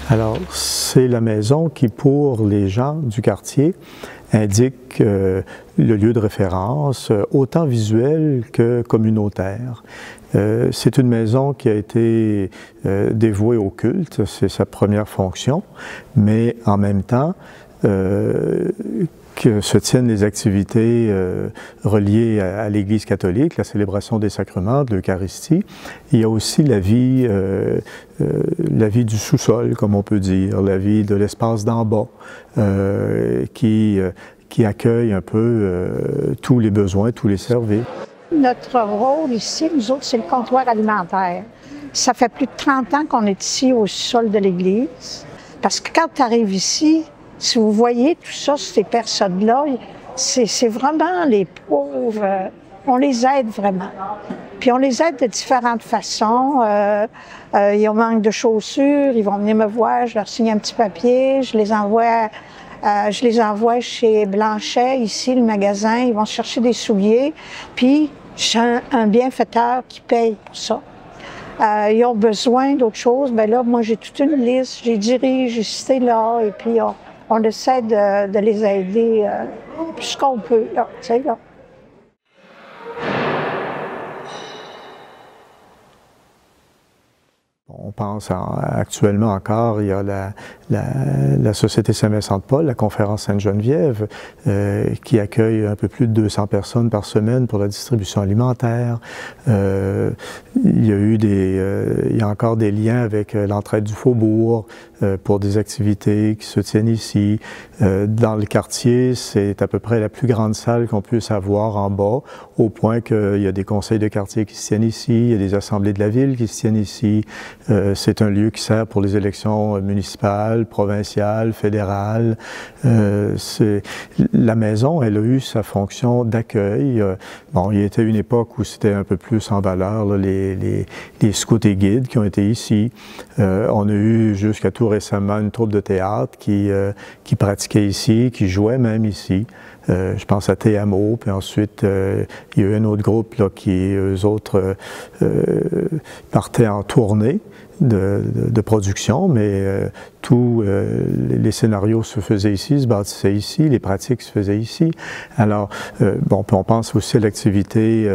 Alors, c'est la maison qui, pour les gens du quartier, indique le lieu de référence, autant visuel que communautaire. C'est une maison qui a été dévouée au culte, c'est sa première fonction, mais en même temps, que se tiennent les activités reliées à l'Église catholique, la célébration des sacrements, de l'Eucharistie. Il y a aussi la vie du sous-sol, comme on peut dire, la vie de l'espace d'en bas, qui accueille un peu tous les besoins, tous les services. Notre rôle ici, nous autres, c'est le comptoir alimentaire. Ça fait plus de 30 ans qu'on est ici au sol de l'Église, parce que quand tu arrives ici, si vous voyez tout ça, ces personnes-là, c'est vraiment les pauvres. On les aide vraiment. Puis on les aide de différentes façons. Ils ont manque de chaussures, ils vont venir me voir, je leur signe un petit papier, je les envoie chez Blanchet, ici, le magasin. Ils vont chercher des souliers. Puis j'ai un bienfaiteur qui paye pour ça. Ils ont besoin d'autres choses. Bien là, moi, j'ai toute une liste. Je les dirige ici, là, et puis on essaie de les aider plus qu'on peut, là, tu sais, là. On pense actuellement encore, il y a la Société Saint-Vincent-de-Paul, la Conférence Sainte-Geneviève, qui accueille un peu plus de 200 personnes par semaine pour la distribution alimentaire. Il y a encore des liens avec l'Entraide du Faubourg pour des activités qui se tiennent ici. Dans le quartier, c'est à peu près la plus grande salle qu'on puisse avoir en bas, au point qu'il y a des conseils de quartier qui se tiennent ici, il y a des assemblées de la ville qui se tiennent ici. C'est un lieu qui sert pour les élections municipales, provinciales, fédérales. La maison, elle a eu sa fonction d'accueil. Bon, il y a une époque où c'était un peu plus en valeur, là, les scouts et guides qui ont été ici. On a eu jusqu'à tout récemment une troupe de théâtre qui pratiquait ici, qui jouait même ici. Je pense à Théamo, puis ensuite il y a eu un autre groupe là, qui, eux autres, partaient en tournée de production, mais tous les scénarios se faisaient ici, se bâtissaient ici, les pratiques se faisaient ici. Alors, bon, puis on pense aussi à l'activité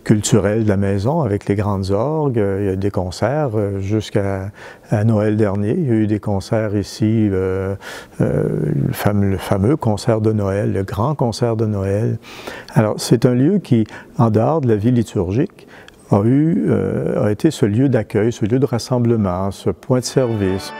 culturelle de la maison avec les grandes orgues. Il y a des concerts jusqu'à Noël dernier. Il y a eu des concerts ici, le fameux concert de Noël, le grand concert de Noël. Alors, c'est un lieu qui, en dehors de la vie liturgique, a été ce lieu d'accueil, ce lieu de rassemblement, ce point de service.